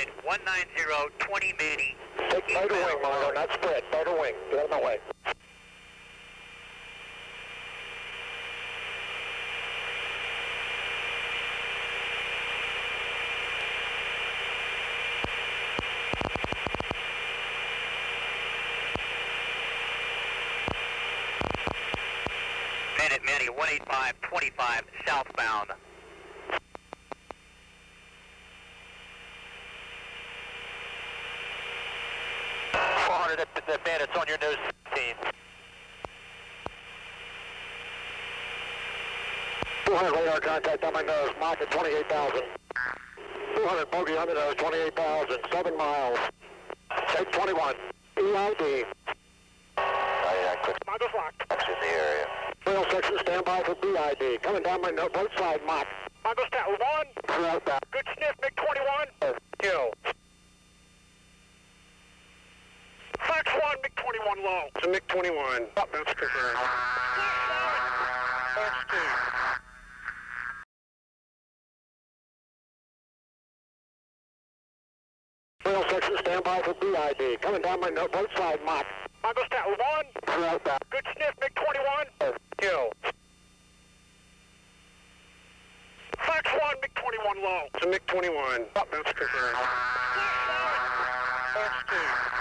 Bandit 190, 20 Manny. Take motor wing, Mongo, not spread. Motor wing. Get out of my way. Bandit Manny 185, 25, southbound. The Bandits on your nose 16. 200 radar contact on my nose, Mach at 28,000. 200 bogey on the nose, 28,000, 7 miles. Take 21, EID. Mongo's locked. In the area. Rail section, stand by for BID. Coming down my nose, both side, Mach. Mongo's down, 1. Throughout that. Good sniff, MiG-21. Kill. Fox 1, MiG-21 low. It's a MiG-21. Up, that's confirmed. Fox 2. Rail section, stand by for BID. Coming down my nose, both side, Mach. Mongo's down, 1. Throughout that. Good sniff, MiG-21. Kill. Fox 1, MiG-21 low. It's a MiG-21. Up, that's confirmed. Fox 2.